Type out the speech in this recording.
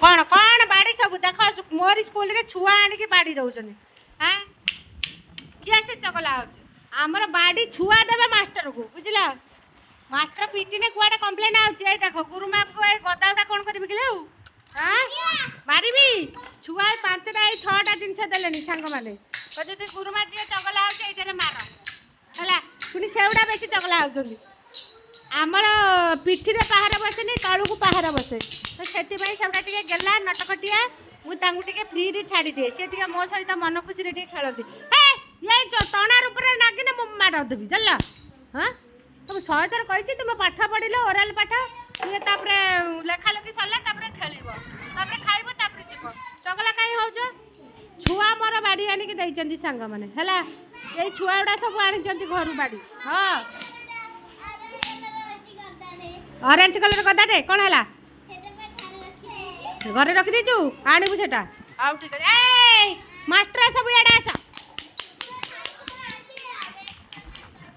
कौन कौन बाड़ी सब देख मोर स्कूल रे छुआ आनिक बाड़ी दौरान हाँ किए से चगला आमर बाड़ी छुआ देवे मास्टर को बुझल मास्टर पिटिने कुआडे कंप्लेन आउचे देख गुरुमा को गदाउटा कौन करी कि हाँ मारि छुआ 5टा 6टा जिनस देले सांग मैंने कदि गुरुमा जी चगला होते मार है पुणी सेगुड़ा बेस चगला होती आमर पिठी रे पहाड़ बसेनी तलू को पहाड़ बसे तो से टे गेला नटखटिया मुझे फ्री छाड़ी दिए सी टे मो सहित मन खुशी खेलती ये टणा रूप नागिने माड़ देवी जानल हाँ तुम 100 थर कही तुम पाठ पढ़ल ओराल पाठ ये लेखा लेखी सरला खेल खाइब जीव चगला कहीं हो छुआ मोर बाड़ी आनिक देती सांग मैंने है ये छुआ गुड़ा सब आनी घर बाड़ी हाँ ऑरेंज कलर गदाटे कौन है घरे रखी देचु आणबू से आउ ठीक है मास्टर सब इे आस